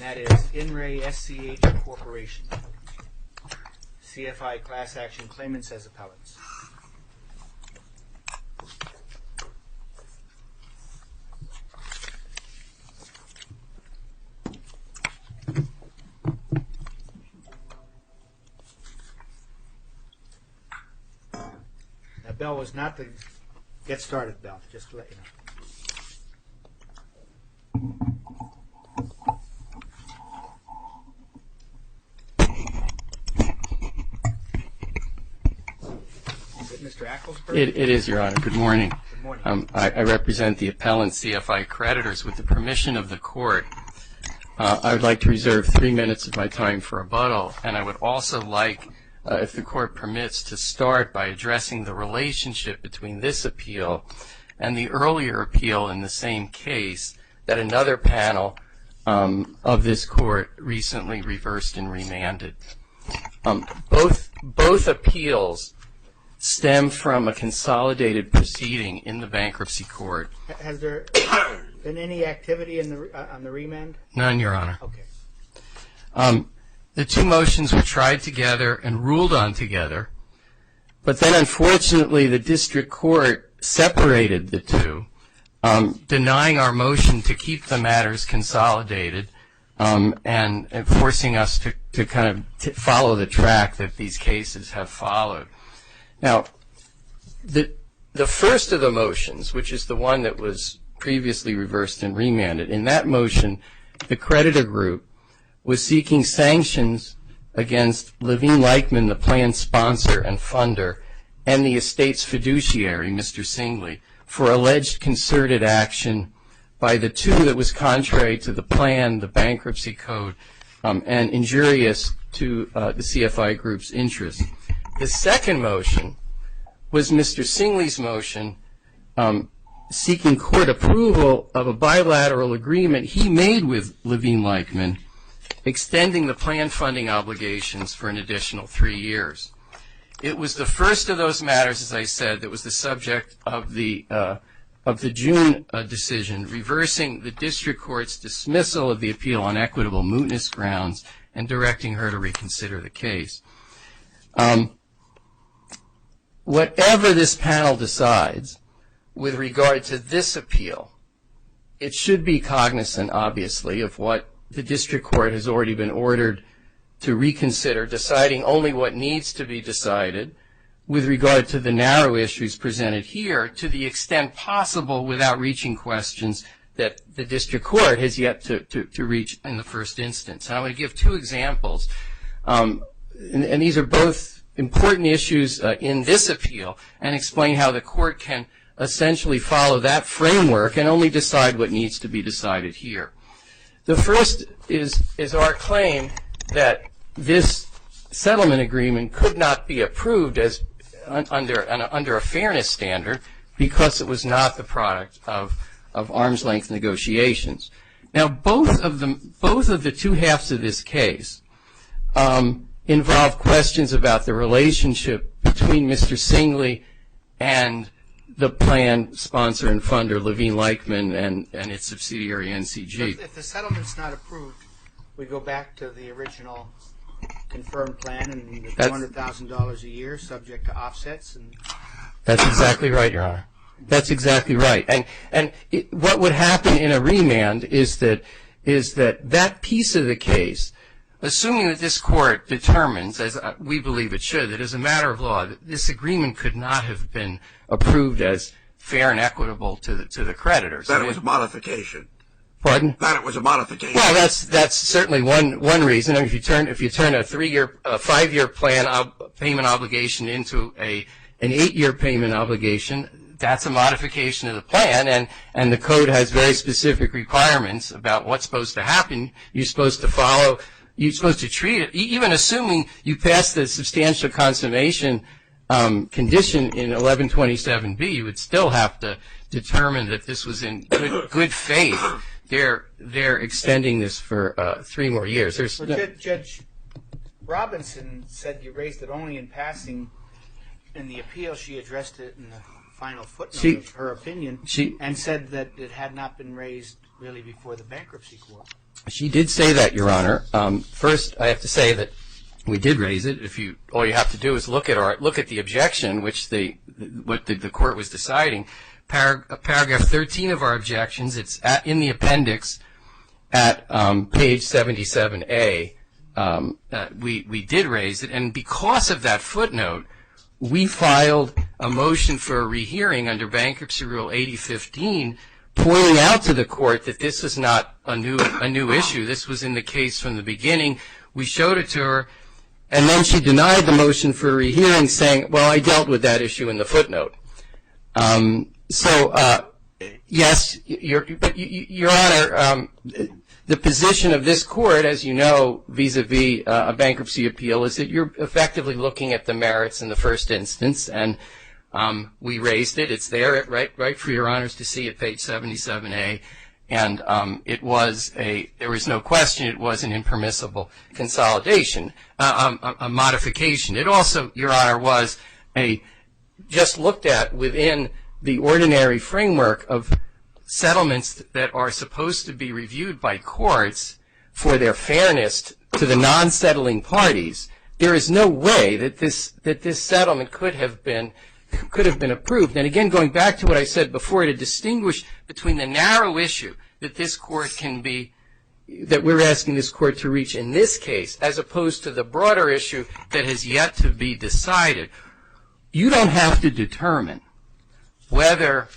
that is In Re SCH Corporation. CFI Class Action Claimants as Appellants. That bell was not the get started bell, just to let you know. Mr. Acklesberg? It is, Your Honor. Good morning. Good morning. I represent the appellant CFI creditors. With the permission of the court, I would like to reserve 3 minutes of my time for rebuttal, and I would also like, if the court permits, to start by addressing the relationship between this appeal and the earlier appeal in the same case that another panel of this court recently reversed and remanded. Both appeals stem from a consolidated proceeding in the bankruptcy court. Has there been any activity on the remand? None, Your Honor. Okay. The two motions were tried together and ruled on together, but then unfortunately the district court separated the two, denying our motion to keep the matters consolidated and forcing us to kind of follow the track that these cases have followed. Now, the first of the motions, which is the one that was previously reversed and remanded, in that motion, the creditor group was seeking sanctions against Levine Leichman, the plan sponsor and funder, and the estate's fiduciary, Mr. Singley, for alleged concerted action by the two that was contrary to the plan, the bankruptcy code, and injurious to the CFI group's interests. The second motion was Mr. Singley's motion seeking court approval of a bilateral agreement he made with Levine Leichman, extending the plan funding obligations for an additional 3 years. It was the first of those matters, as I said, that was the subject of the June decision, reversing the district court's dismissal of the appeal on equitable mootness grounds and directing her to reconsider the case. Whatever this panel decides with regard to this appeal, it should be cognizant, obviously, of what the district court has already been ordered to reconsider, deciding only what needs to be decided with regard to the narrow issues presented here, to the extent possible without reaching questions that the district court has yet to reach in the first instance. And I'm going to give two examples, and these are both important issues in this appeal, and explain how the court can essentially follow that framework and only decide what needs to be decided here. The first is our claim that this settlement agreement could not be approved as under a fairness standard because it was not the product of arm's length negotiations. Now, both of the two halves of this case involve questions about the relationship between Mr. Singley and the plan sponsor and funder, Levine Leichman, and its subsidiary, NCG. If the settlement's not approved, we go back to the original confirmed plan and the $200,000 a year subject to offsets. And that's exactly right, Your Honor. That's exactly right. And what would happen in a remand is that that piece of the case, assuming that this court determines, as we believe it should, that as a matter of law, that this agreement could not have been approved as fair and equitable to the creditors. That it was a modification. Pardon? That it was a modification. Well, that's certainly one reason. I mean, if you turn a 5-year plan payment obligation into an 8-year payment obligation, that's a modification of the plan, and the code has very specific requirements about what's supposed to happen. You're supposed to treat it, even assuming you pass the substantial consummation condition in 1127B, you would still have to determine that this was in good faith. They're extending this for 3 more years. Judge Robinson said you raised it only in passing. In the appeal, she addressed it in the final footnote of her opinion and said that it had not been raised really before the bankruptcy court. She did say that, Your Honor. First, I have to say that we did raise it. All you have to do is look at the objection, which the court was deciding. Paragraph 13 of our objections. It's in the appendix at page 77A. We did raise it, and because of that footnote, we filed a motion for a rehearing under Bankruptcy Rule 8015, pointing out to the court that this is not a new issue. This was in the case from the beginning. We showed it to her, and then she denied the motion for a rehearing, saying, well, I dealt with that issue in the footnote. Yes, Your Honor, the position of this court, as you know, vis-a-vis a bankruptcy appeal, is that you're effectively looking at the merits in the first instance, and we raised it. It's there, right for Your Honors to see at page 77A, and there was no question it was an impermissible consolidation, a modification. It also, Your Honor, was just looked at within the ordinary framework of settlements that are supposed to be reviewed by courts for their fairness to the non-settling parties. There is no way that this settlement could have been approved. And again, going back to what I said before, to distinguish between the narrow issue that we're asking this court to reach in this case, as opposed to the broader issue that has yet to be decided, you don't have to determine whether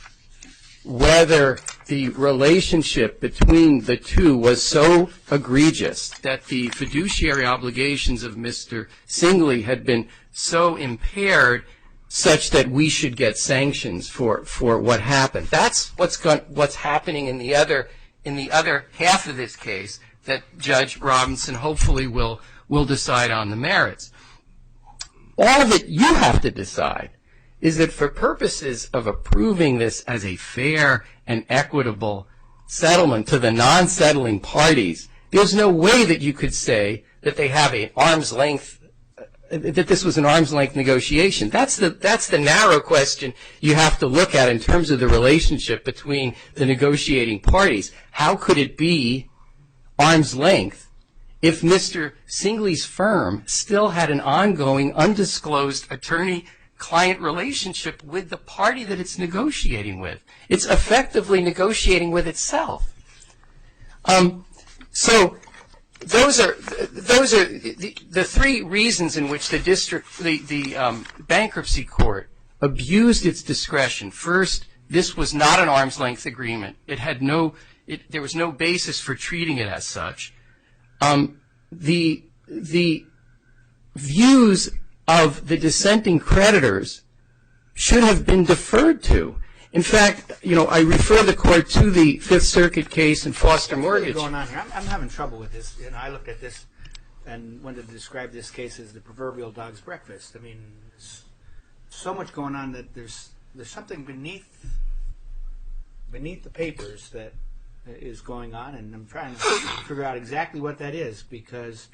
the relationship between the two was so egregious that the fiduciary obligations of Mr. Singley had been so impaired such that we should get sanctions for what happened. That's what's happening in the other half of this case that Judge Robinson hopefully will decide on the merits. All that you have to decide is that for purposes of approving this as a fair and equitable settlement to the non-settling parties, there's no way that you could say that they have an arm's length, that this was an arm's length negotiation. That's the narrow question you have to look at in terms of the relationship between the negotiating parties. How could it be arm's length if Mr. Singley's firm still had an ongoing, undisclosed attorney-client relationship with the party that it's negotiating with? It's effectively negotiating with itself. So those are the three reasons in which the bankruptcy court abused its discretion. First, this was not an arm's length agreement. There was no basis for treating it as such. The views of the dissenting creditors should have been deferred to. In fact, I refer the court to the Fifth Circuit case in Foster Mortgage. What's going on here? I'm having trouble with this. I looked at this and wanted to describe this case as the proverbial dog's breakfast. I mean, there's so much going on that there's something beneath the papers that is going on, and I'm trying to figure out exactly what that is, because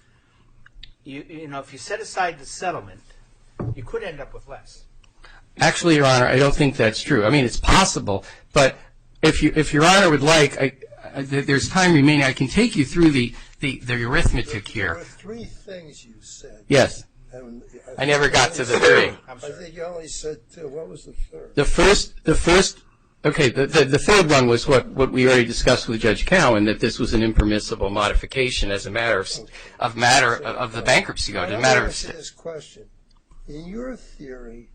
if you set aside the settlement, you could end up with less. Actually, Your Honor, I don't think that's true. I mean, it's possible, but if Your Honor would like, there's time remaining. I can take you through the arithmetic here. There were three things you said. Yes. I never got to the three. I think you only said two. What was the third? The first. Okay, the third one was what we already discussed with Judge Cowan, that this was an impermissible modification as a matter of the bankruptcy code. Let me answer this question. In your theory,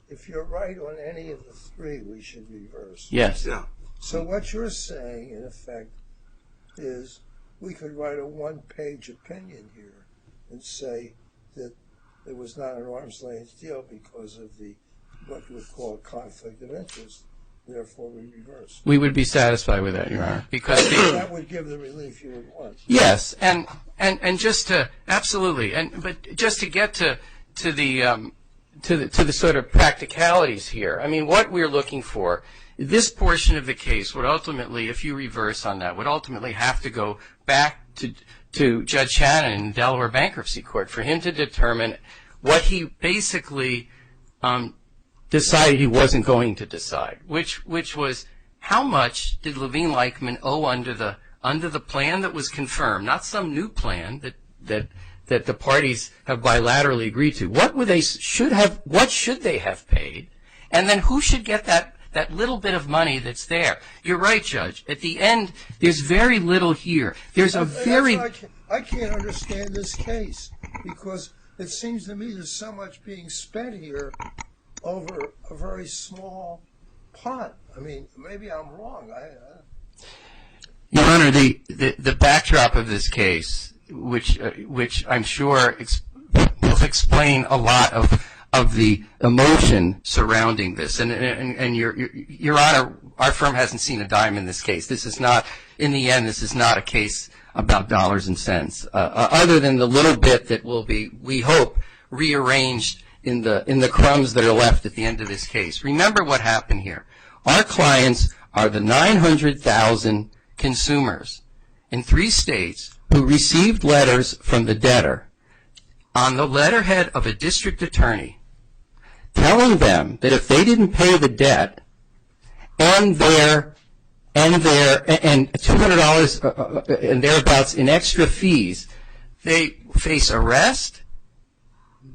if you're right on any of the three, we should reverse. Yes. Yeah. So what you're saying, in effect, is we could write a one-page opinion here and say that it was not an arm's length deal because of what you would call a conflict of interest. Therefore, we reverse. We would be satisfied with that, Your Honor, because that would give the relief you would want. Yes, and just to absolutely, but just to get to the sort of practicalities here. I mean, what we're looking for, this portion of the case would ultimately, if you reverse on that, would ultimately have to go back to Judge Shannon in Delaware Bankruptcy Court for him to determine what he basically decided he wasn't going to decide, which was how much did Levine Leichman owe under under the plan that was confirmed, not some new plan that the parties have bilaterally agreed to. What should they have paid? And then who should get that little bit of money that's there? You're right, Judge. At the end, there's very little here. There's a very... I can't understand this case because it seems to me there's so much being spent here over a very small pot. I mean, maybe I'm wrong. Your Honor, the backdrop of this case, which I'm sure will explain a lot of the emotion surrounding this, and Your Honor, our firm hasn't seen a dime in this case. This is not, in the end, this is not a case about dollars and cents, other than the little bit that will be, we hope, rearranged in the crumbs that are left at the end of this case. Remember what happened here. Our clients are the 900,000 consumers in 3 states who received letters from the debtor on the letterhead of a district attorney telling them that if they didn't pay the debt and $200 and thereabouts in extra fees, they face arrest,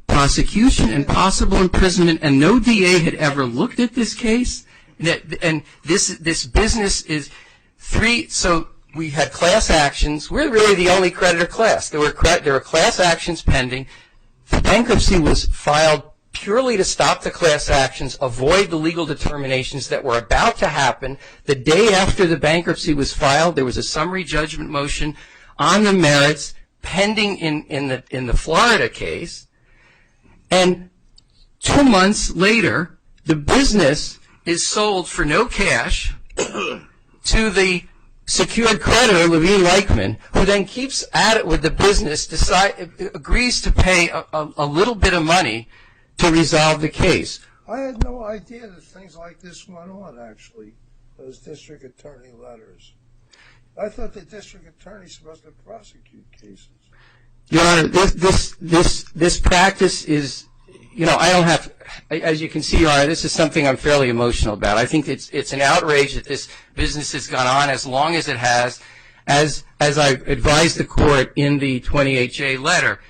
prosecution, and possible imprisonment, and no DA had ever looked at this case. And this business is so we had class actions. We're really the only creditor class. There were class actions pending. The bankruptcy was filed purely to stop the class actions, avoid the legal determinations that were about to happen. The day after the bankruptcy was filed, there was a summary judgment motion on the merits pending in the Florida case. And 2 months later, the business is sold for no cash to the secured creditor, Levine Leichman, who then keeps at it with the business, agrees to pay a little bit of money to resolve the case. I had no idea that things like this went on, actually, those district attorney letters. I thought the district attorney's supposed to prosecute cases. Your Honor, this practice is, I don't have, as you can see, Your Honor, this is something I'm fairly emotional about. I think it's an outrage that this business has gone on as long as it has. As I advised the court in the 28J letter,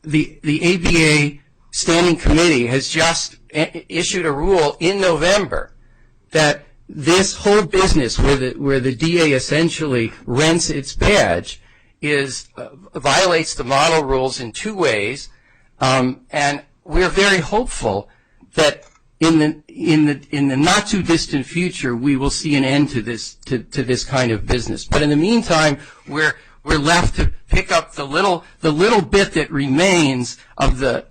the ABA Standing Committee has just issued a rule in November that this whole business where the DA essentially rents its badge violates the model rules in 2 ways, and we're very hopeful that in the not too distant future we will see an end to this kind of business. But in the meantime, we're left to pick up the little bit that remains of the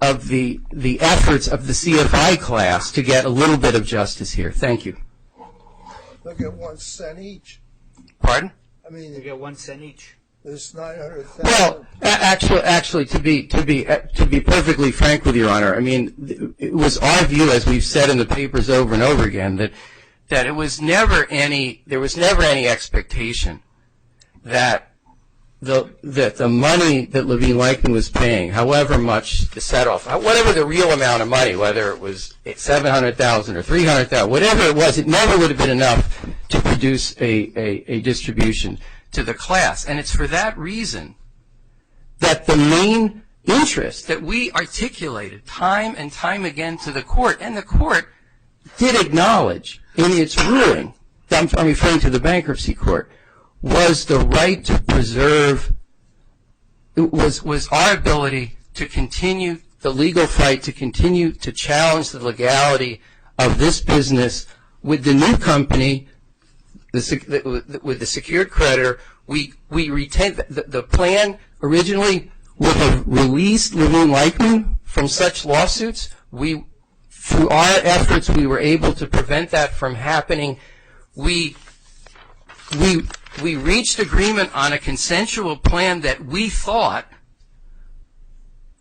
efforts of the CFI class to get a little bit of justice here. Thank you. Look at 1 cent each. Pardon? I mean, You get 1 cent each. there's 900,000. Well, actually, to be perfectly frank with you, Your Honor, I mean, it was our view, as we've said in the papers over and over again, that there was never any expectation that the money that Levine Leichman was paying, however much the set-off, whatever the real amount of money, whether it was $700,000 or $300,000, whatever it was, it never would have been enough to produce a distribution to the class. And it's for that reason that the main interest that we articulated time and time again to the court, and the court did acknowledge in its ruling, I'm referring to the bankruptcy court, was the right to preserve, was our ability to continue the legal fight, to continue to challenge the legality of this business with the new company, with the secured creditor. We retained the plan originally would have released Levine Leichman from such lawsuits. Through our efforts, we were able to prevent that from happening. We reached agreement on a consensual plan that we thought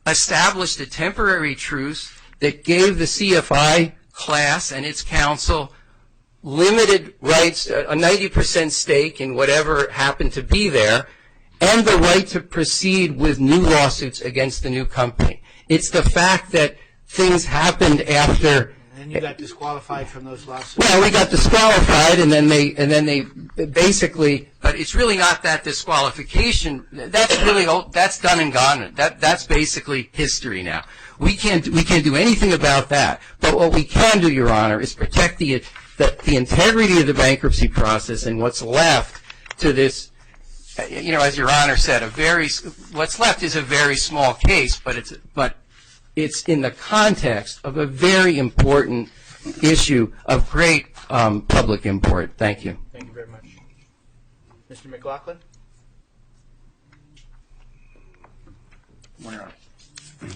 established a temporary truce that gave the CFI class and its counsel limited rights, a 90% stake in whatever happened to be there, and the right to proceed with new lawsuits against the new company. It's the fact that things happened after then you got disqualified from those lawsuits. Well, we got disqualified, and then they basically. But it's really not that disqualification. That's really old. That's done and gone. That's basically history now. We can't do anything about that. But what we can do, Your Honor, is protect the integrity of the bankruptcy process and what's left to this. As Your Honor said, what's left is a very small case, but it's in the context of a very important issue of great public import. Thank you. Thank you very much. Mr. McLaughlin? Morning, Your Honor.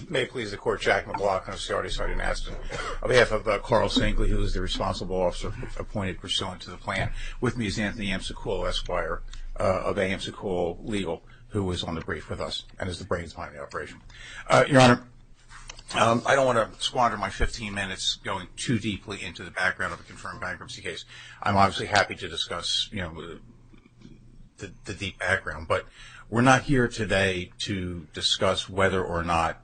May it please the Court, Jack McLaughlin of Ciardi, Sardi, and Aston. On behalf of Carl Singley, who is the responsible officer appointed pursuant to the plan, with me is Anthony Amsicul, Esquire, of Amsicul Legal, who was on the brief with us and is the brains behind the operation. Your Honor, I don't want to squander my 15 minutes going too deeply into the background of a confirmed bankruptcy case. I'm obviously happy to discuss, the deep background, but we're not here today to discuss whether or not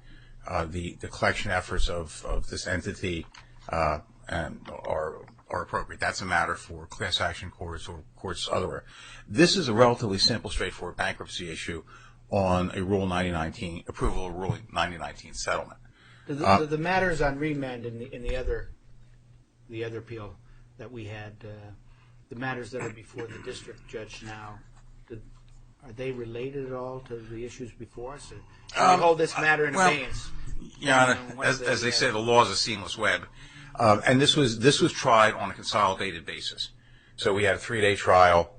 the collection efforts of this entity are appropriate. That's a matter for class action courts or courts otherwhere. This is a relatively simple, straightforward bankruptcy issue on a Rule 9019 approval of Rule 9019 settlement. The matters on remand in the other appeal that we had, the matters that are before the district judge now, are they related at all to the issues before us? Or can we hold this matter in abeyance? Yeah, as they say, the law is a seamless web, and this was tried on a consolidated basis. So we had a 3-day trial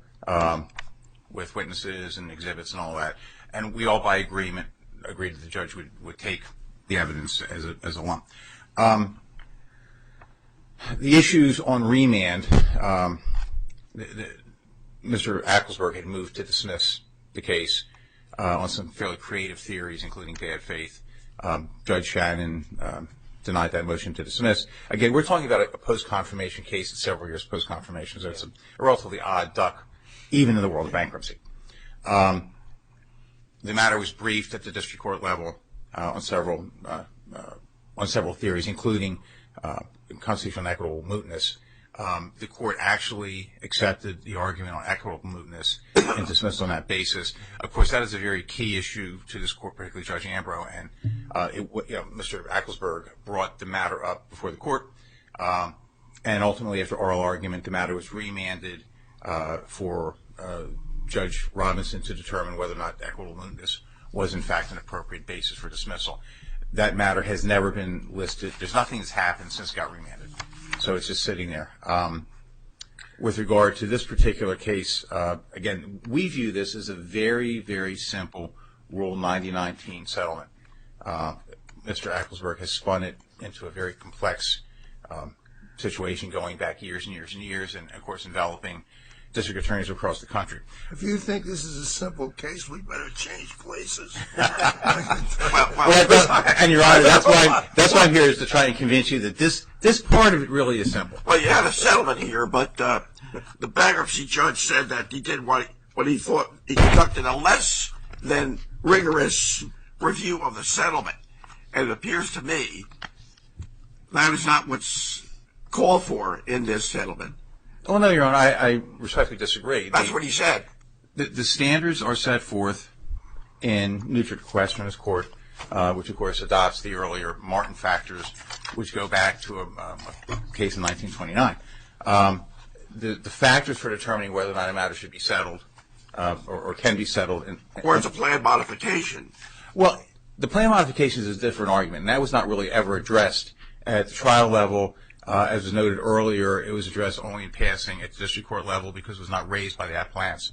with witnesses and exhibits and all that, and we all by agreement agreed that the judge would take the evidence as a lump. The issues on remand, Mr. Acklesberg had moved to dismiss the case on some fairly creative theories, including bad faith. Judge Shannon denied that motion to dismiss. Again, we're talking about a post-confirmation case, several years post-confirmation, so it's a relatively odd duck, even in the world of bankruptcy. The matter was briefed at the district court level on several theories, including constitutional and equitable mootness. The court actually accepted the argument on equitable mootness and dismissed on that basis. Of course, that is a very key issue to this court, particularly Judge Ambrose, and Mr. Acklesberg brought the matter up before the court, and ultimately, after oral argument, the matter was remanded for Judge Robinson to determine whether or not equitable mootness was, in fact, an appropriate basis for dismissal. That matter has never been listed. There's nothing that's happened since it got remanded. So it's just sitting there. With regard to this particular case, again, we view this as a very, very simple Rule 9019 settlement. Mr. Acklesberg has spun it into a very complex situation going back years and years and years, and, of course, enveloping district attorneys across the country. If you think this is a simple case, we better change places. And Your Honor, that's why I'm here, is to try and convince you that this part of it really is simple. Well, you had a settlement here, but the bankruptcy judge said that he did what he thought he conducted a less than rigorous review of the settlement. And it appears to me that is not what's called for in this settlement. Oh, no, Your Honor, I respectfully disagree. That's what he said. The standards are set forth in Nugent Questioner's Court, which, of course, adopts the earlier Martin factors, which go back to a case in 1929. The factors for determining whether or not a matter should be settled or can be settled. Or it's a plan modification. Well, the plan modification is a different argument, and that was not really ever addressed at the trial level. As was noted earlier, it was addressed only in passing at the district court level because it was not raised by the appellants.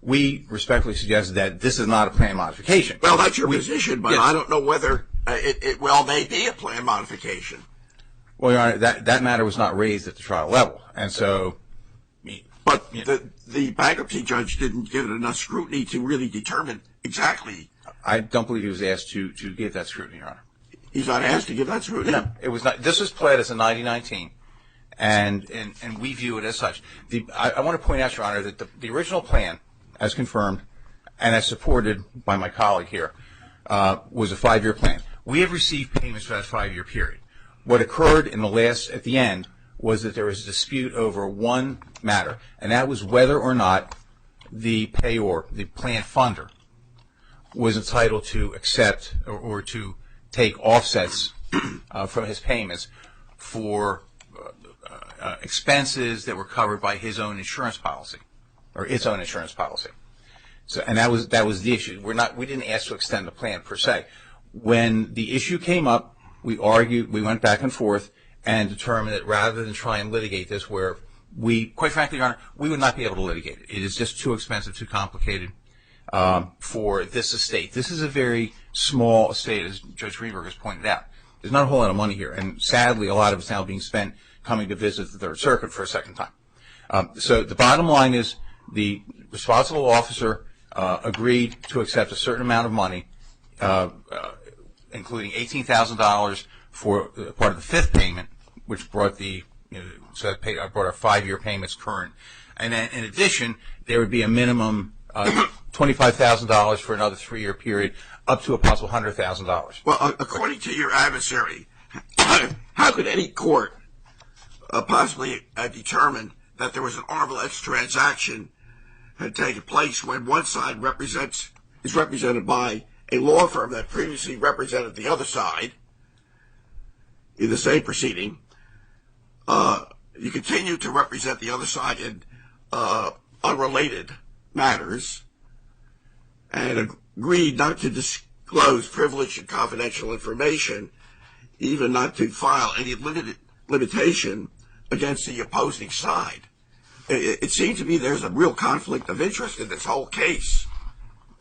We respectfully suggest that this is not a plan modification. Well, that's your position, but yes. I don't know whether it well may be a plan modification. Well, Your Honor, that matter was not raised at the trial level, and so. But the bankruptcy judge didn't give it enough scrutiny to really determine exactly. I don't believe he was asked to give that scrutiny, Your Honor. He's not asked to give that scrutiny? No, it was not. This was pled as a 9019, and we view it as such. I want to point out, Your Honor, that the original plan, as confirmed and as supported by my colleague here, was a 5-year plan. We have received payments for that 5-year period. What occurred at the end was that there was a dispute over one matter, and that was whether or not the payor, the plan funder, was entitled to accept or to take offsets from his payments for expenses that were covered by his own insurance policy or its own insurance policy. So, and that was the issue. We didn't ask to extend the plan per se. When the issue came up, we argued, we went back and forth, and determined that rather than try and litigate this, where we, quite frankly, Your Honor, we would not be able to litigate it. It is just too expensive, too complicated for this estate. This is a very small estate, as Judge Greenberg has pointed out. There's not a whole lot of money here, and sadly, a lot of it's now being spent coming to visit the Third Circuit for a second time. So the bottom line is the responsible officer agreed to accept a certain amount of money, including $18,000 for part of the fifth payment, which brought brought our 5-year payments current. And then, in addition, there would be a minimum $25,000 for another 3-year period, up to a possible $100,000. Well, according to your adversary, how could any court possibly determine that there was an arm's length transaction had taken place when one side is represented by a law firm that previously represented the other side in the same proceeding? You continue to represent the other side in unrelated matters and agreed not to disclose privileged and confidential information, even not to file any limitation against the opposing side. It seems to me there's a real conflict of interest in this whole case.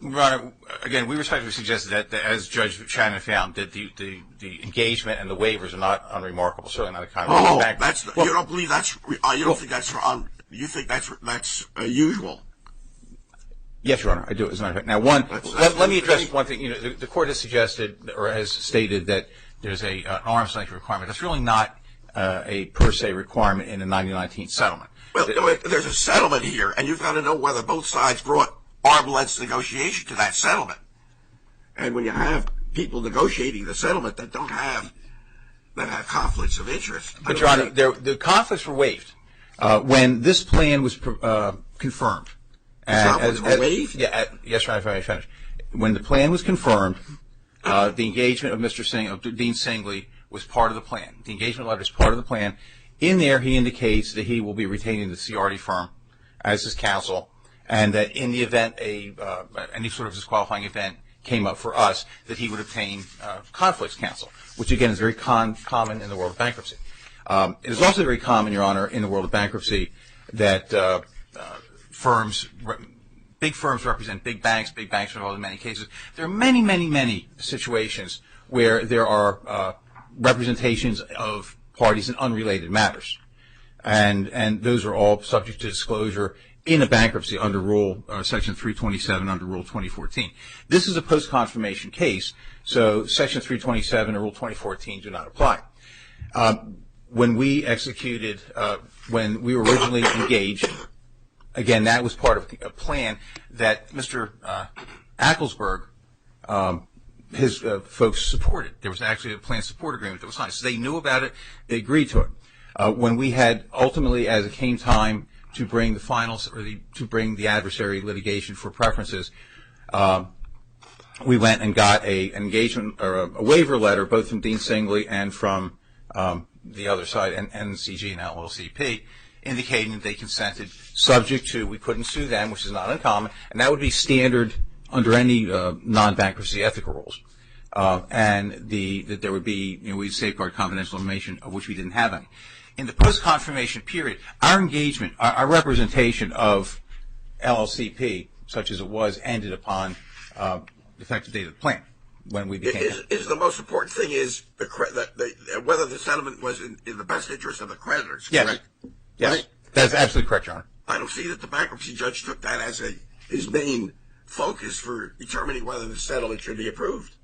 Your Honor, again, we respectfully suggest that as Judge Shannon found, that the engagement and the waivers are not unremarkable, certainly not a kind of bank. You don't believe that's? You don't think that's wrong? You think that's usual? Yes, Your Honor, I do. As a matter of fact, now let me address one thing. The court has suggested or has stated that there's an arm's length requirement. That's really not a per se requirement in a 1919 settlement. Well, there's a settlement here, and you've got to know whether both sides brought arm's length negotiation to that settlement. And when you have people negotiating the settlement that have conflicts of interest, but Your Honor, the conflicts were waived when this plan was confirmed. Conflicts were waived? Yes, Your Honor, if I may finish. When the plan was confirmed, the engagement of Dean Singley was part of the plan. The engagement letter is part of the plan. In there, he indicates that he will be retaining the CRD firm as his counsel, and that in the event any sort of disqualifying event came up for us, that he would obtain conflicts counsel, which again is very common in the world of bankruptcy. It is also very common, Your Honor, in the world of bankruptcy that big firms represent big banks are involved in many cases. There are many, many, many situations where there are representations of parties in unrelated matters, and those are all subject to disclosure in a bankruptcy under Section 327 under Rule 2014. This is a post-confirmation case, so Section 327 or Rule 2014 do not apply. When we when we were originally engaged, again, that was part of a plan that Mr. Acklesberg, his folks supported. There was actually a plan support agreement that was signed. So they knew about it. They agreed to it. When we had ultimately, as it came time to bring the adversary litigation for preferences, we went and got an engagement or a waiver letter, both from Dean Singley and from the other side, NCG and LLCP, indicating that they consented, subject to we couldn't sue them, which is not uncommon, and that would be standard under any non-bankruptcy ethical rules, and that there would be, we'd safeguard confidential information, of which we didn't have any. In the post-confirmation period, our engagement, our representation of LLCP, such as it was, ended upon the effective date of the plan when we became. Is the most important thing is whether the settlement was in the best interest of the creditors? Yes. Correct? Yes, right? That's absolutely correct, Your Honor. I don't see that the bankruptcy judge took that as his main focus for determining whether the settlement should be approved.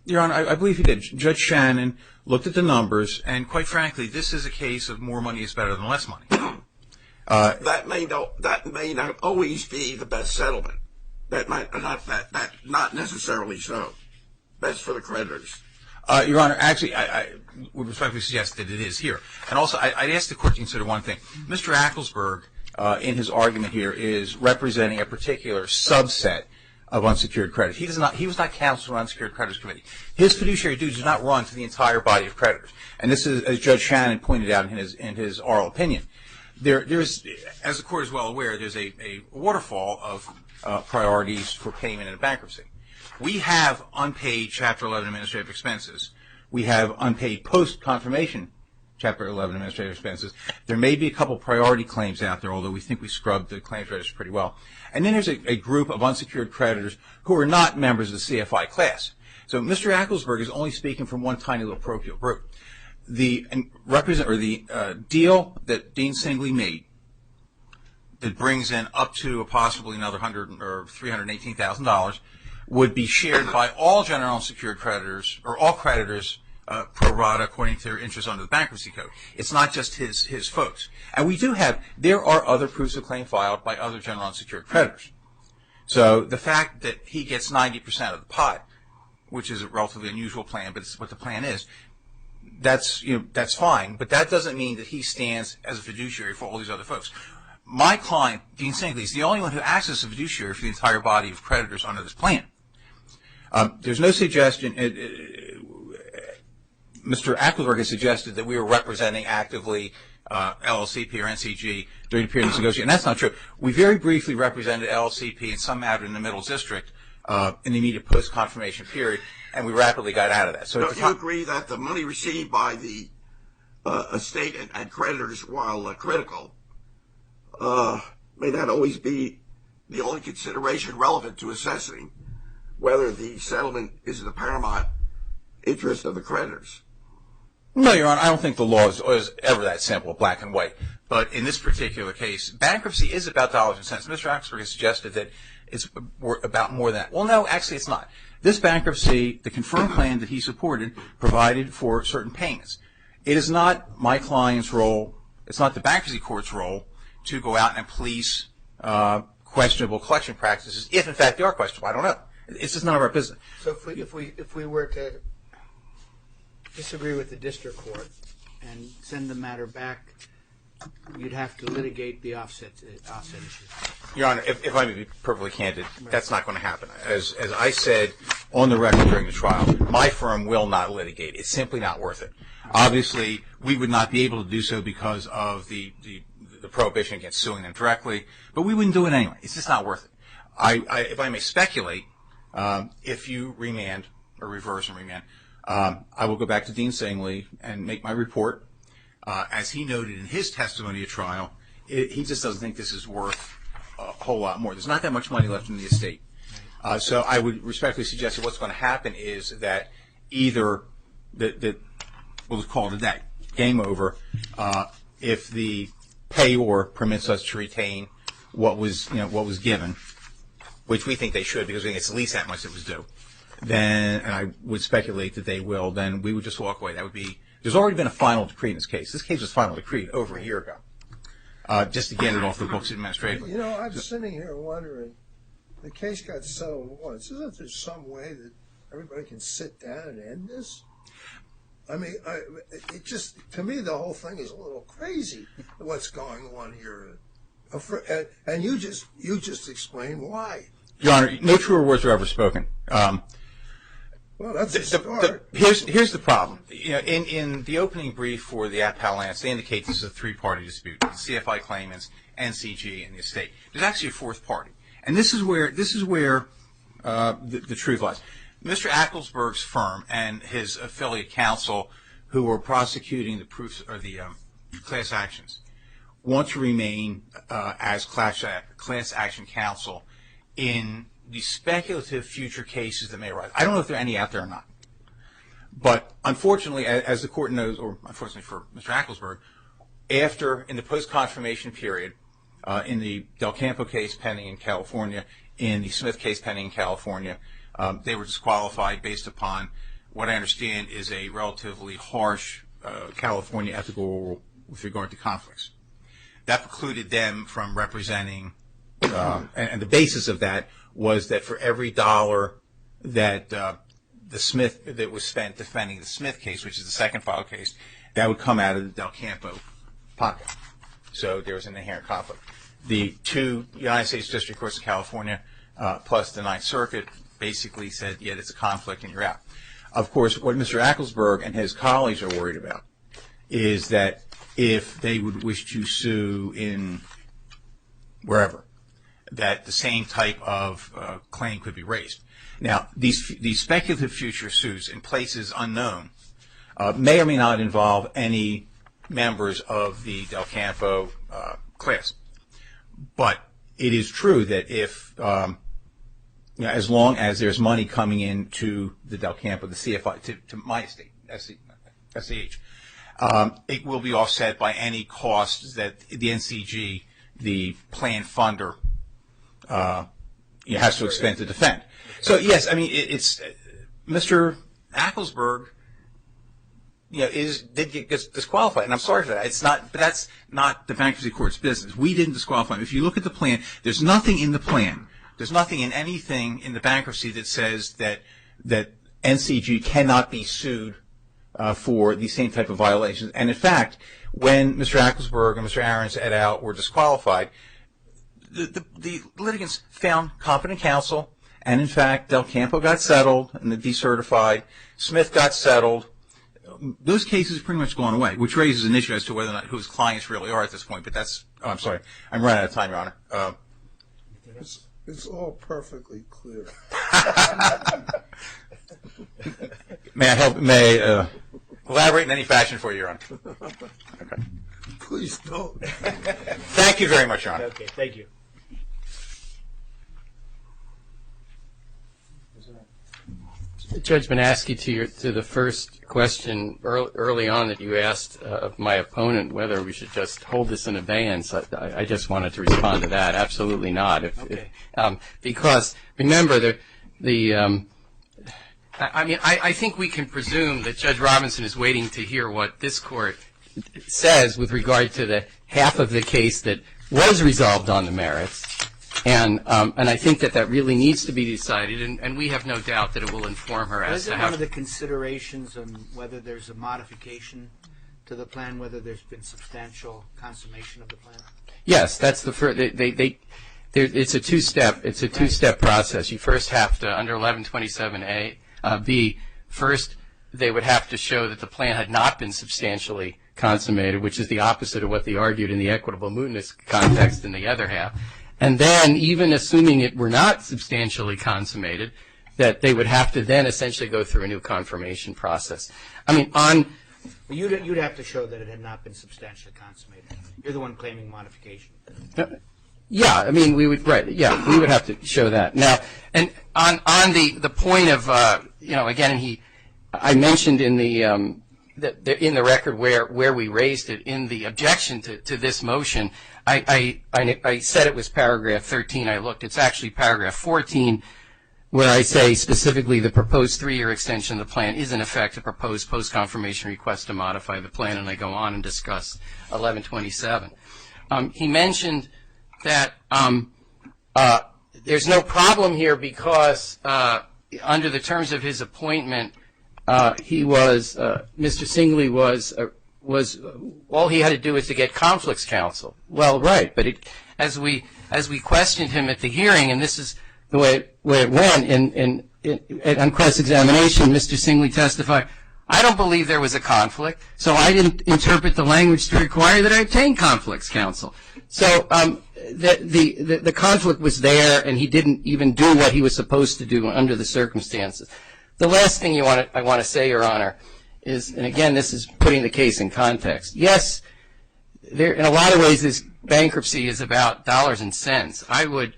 Your Honor, I believe he did. Judge Shannon looked at the numbers, and quite frankly, this is a case of more money is better than less money. That may not always be the best settlement. Not necessarily so. Best for the creditors. Your Honor, actually, I would respectfully suggest that it is here. And also, I'd ask the court to consider one thing. Mr. Acklesberg, in his argument here, is representing a particular subset of unsecured creditors. He was not counsel on unsecured creditors committee. His fiduciary duties do not run to the entire body of creditors. And this is, as Judge Shannon pointed out in his oral opinion, there's, as the court is well aware, there's a waterfall of priorities for payment in a bankruptcy. We have unpaid Chapter 11 administrative expenses. We have unpaid post-confirmation Chapter 11 administrative expenses. There may be a couple priority claims out there, although we think we scrubbed the claims register pretty well. And then there's a group of unsecured creditors who are not members of the CFI class. So Mr. Acklesberg is only speaking from one tiny little parochial group. The deal that Dean Singley made that brings in up to possibly another $318,000 would be shared by all general unsecured creditors, or all creditors pro rata according to their interest under the bankruptcy code. It's not just his folks. And there are other proofs of claim filed by other general unsecured creditors. So the fact that he gets 90% of the pot, which is a relatively unusual plan, but it's what the plan is, that's fine. But that doesn't mean that he stands as a fiduciary for all these other folks. My client, Dean Singley, is the only one who acts as a fiduciary for the entire body of creditors under this plan. There's no suggestion. Mr. Acklesberg has suggested that we were representing actively LLCP or NCG during the period of this negotiation, and that's not true. We very briefly represented LLCP in some matter in the Middle District in the immediate post-confirmation period, and we rapidly got out of that. So don't you agree that the money received by the estate and creditors, while critical, may not always be the only consideration relevant to assessing whether the settlement is in the paramount interest of the creditors? No, Your Honor, I don't think the law is ever that simple, black and white. But in this particular case, bankruptcy is about dollars and cents. Mr. Acklesberg has suggested that it's about more than that. Well, no, actually it's not. This bankruptcy, the confirmed plan that he supported, provided for certain payments. It is not my client's role, it's not the bankruptcy court's role to go out and police questionable collection practices, if in fact they are questionable. I don't know. It's just none of our business. So if we were to disagree with the district court and send the matter back, you'd have to litigate the offset issue. Your Honor, if I may be perfectly candid, that's not going to happen. As I said on the record during the trial, my firm will not litigate. It's simply not worth it. Obviously, we would not be able to do so because of the prohibition against suing them directly, but we wouldn't do it anyway. It's just not worth it. If I may speculate, if you remand or reverse and remand, I will go back to Dean Singley and make my report. As he noted in his testimony at trial, he just doesn't think this is worth a whole lot more. There's not that much money left in the estate. So I would respectfully suggest that what's going to happen is that either we'll call it a day, game over, if the payor permits us to retain what was given, which we think they should because we think it's at least that much that was due. Then, and I would speculate that they will, then we would just walk away. That would be, there's already been a final decree in this case. This case was final decreed over a year ago, just to get it off the books administratively. You know, I'm sitting here wondering, the case got settled once. Isn't there some way that everybody can sit down and end this? I mean, it just, to me, the whole thing is a little crazy, what's going on here. And you just explained why. Your Honor, no truer words were ever spoken. Well, that's a start. Here's the problem. You know, in the opening brief for the appellants, they indicate this is a three-party dispute: the CFI claimants, NCG, and the estate. There's actually a fourth party, and this is where the truth lies. Mr. Acklesberg's firm and his affiliate counsel, who were prosecuting the proofs or the class actions, want to remain as class action counsel in the speculative future cases that may arise. I don't know if there are any out there or not. But unfortunately, as the court knows, or unfortunately for Mr. Acklesberg, in the post-confirmation period, in the Del Campo case pending in California, in the Smith case pending in California, they were disqualified based upon what I understand is a relatively harsh California ethical rule with regard to conflicts. That precluded them from representing, and the basis of that was that for every dollar that the Smith that was spent defending the Smith case, which is the second file case, that would come out of the Del Campo pocket. So there was an inherent conflict. The two United States District Courts of California plus the Ninth Circuit basically said, yeah, it's a conflict and you're out. Of course, what Mr. Acklesberg and his colleagues are worried about is that if they would wish to sue in wherever, that the same type of claim could be raised. Now, these speculative future suits in places unknown may or may not involve any members of the Del Campo class. But it is true that if, as long as there's money coming into the Del Campo, the CFI, to my estate, SCH, it will be offset by any costs that the NCG, the plan funder, has to expend to defend. So yes, I mean it's Mr. Acklesberg, did get disqualified, and I'm sorry for that. It's not, but that's not the bankruptcy court's business. We didn't disqualify him. If you look at the plan, there's nothing in the plan. There's nothing in anything in the bankruptcy that says that NCG cannot be sued for the same type of violations. And in fact, when Mr. Acklesberg and Mr. Ahrens et al. Were disqualified, the litigants found competent counsel, and in fact, Del Campo got settled and decertified. Smith got settled. Those cases have pretty much gone away, which raises an issue as to whether or not whose clients really are at this point. But that's, I'm sorry, I'm running out of time, Your Honor. It's all perfectly clear. May I help? May elaborate in any fashion for you, Your Honor? Okay. Please don't. Thank you very much, Your Honor. Okay, thank you. Judge Manaski, to the first question early on that you asked of my opponent whether we should just hold this in abeyance, I just wanted to respond to that. Absolutely not. Because remember, I think we can presume that Judge Robinson is waiting to hear what this court says with regard to the half of the case that was resolved on the merits. And I think that really needs to be decided, and we have no doubt that it will inform her as to how. Is it one of the considerations on whether there's a modification to the plan, whether there's been substantial consummation of the plan? Yes, that's the first. It's a two-step. It's a two-step process. You first have to, under 1127A, B, first they would have to show that the plan had not been substantially consummated, which is the opposite of what they argued in the equitable mootness context in the other half. And then, even assuming it were not substantially consummated, that they would have to then essentially go through a new confirmation process. I mean, You'd have to show that it had not been substantially consummated. You're the one claiming modification. Yeah, I mean, we would have to show that. Now, and on the point of, again, I mentioned in the record where we raised it in the objection to this motion. I said it was paragraph 13. I looked. It's actually paragraph 14, where I say specifically the proposed 3-year extension of the plan is in effect a proposed post-confirmation request to modify the plan, and I go on and discuss 1127. He mentioned that there's no problem here because under the terms of his appointment, Mr. Singley was all he had to do was to get conflicts counsel. Well, right, but as we questioned him at the hearing, and this is the way it went, on cross-examination, Mr. Singley testified, I don't believe there was a conflict, so I didn't interpret the language to require that I obtain conflicts counsel. So the conflict was there, and he didn't even do what he was supposed to do under the circumstances. The last thing I want to say, Your Honor, is, and again, this is putting the case in context. Yes, in a lot of ways, this bankruptcy is about dollars and cents. I would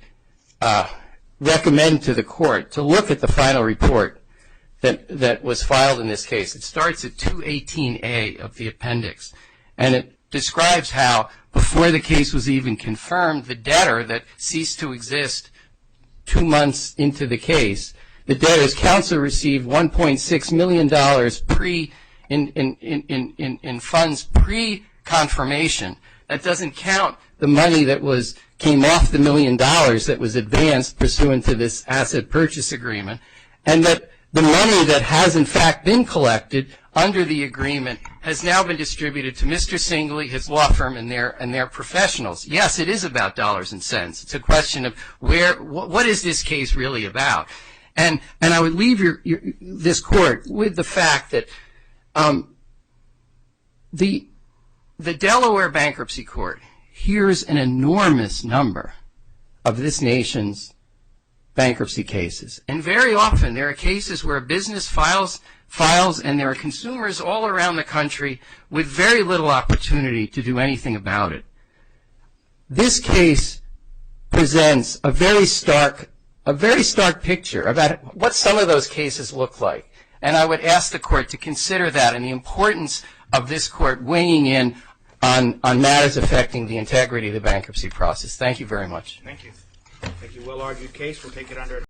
recommend to the court to look at the final report that was filed in this case. It starts at 218A of the appendix, and it describes how, before the case was even confirmed, the debtor that ceased to exist 2 months into the case, the debtor's counsel received $1.6 million in funds pre-confirmation. That doesn't count the money that came off the $1 million that was advanced pursuant to this asset purchase agreement, and that the money that has in fact been collected under the agreement has now been distributed to Mr. Singley, his law firm, and their professionals. Yes, it is about dollars and cents. It's a question of what is this case really about? And I would leave this court with the fact that the Delaware Bankruptcy Court hears an enormous number of this nation's bankruptcy cases. And very often there are cases where a business files and there are consumers all around the country with very little opportunity to do anything about it. This case presents a very stark picture about what some of those cases look like. And I would ask the court to consider that and the importance of this court weighing in on matters affecting the integrity of the bankruptcy process. Thank you very much. Thank you. Thank you. Well-argued case. We'll take it under